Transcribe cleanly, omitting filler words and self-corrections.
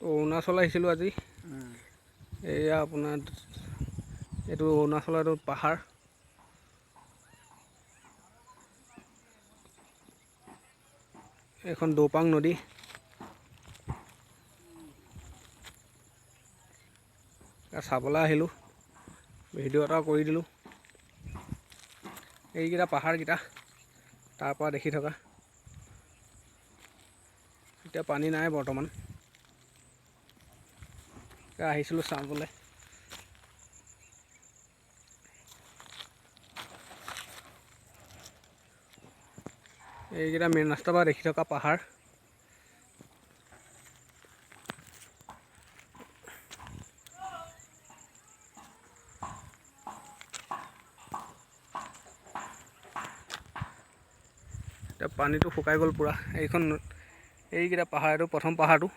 অৰুণাচল আহিছিলোঁ আজি। এয়া আপোনাৰ এইটো অৰুণাচলৰ এইটো পাহাৰ। এইখন দৌপাং নদী। চাবলৈ আহিলোঁ, ভিডিঅ' এটা কৰি দিলোঁ। এইকেইটা পাহাৰকেইটা তাৰ পৰা দেখি থকা। এতিয়া পানী নাই বৰ্তমান। আহিছিলোঁ চাবলৈ। এইকেইটা মেইন ৰাস্তাৰ পৰা দেখি থকা পাহাৰ। এতিয়া পানীটো শুকাই গ'ল পুৰা। এইকেইটা পাহাৰ, এইটো প্ৰথম পাহাৰটো।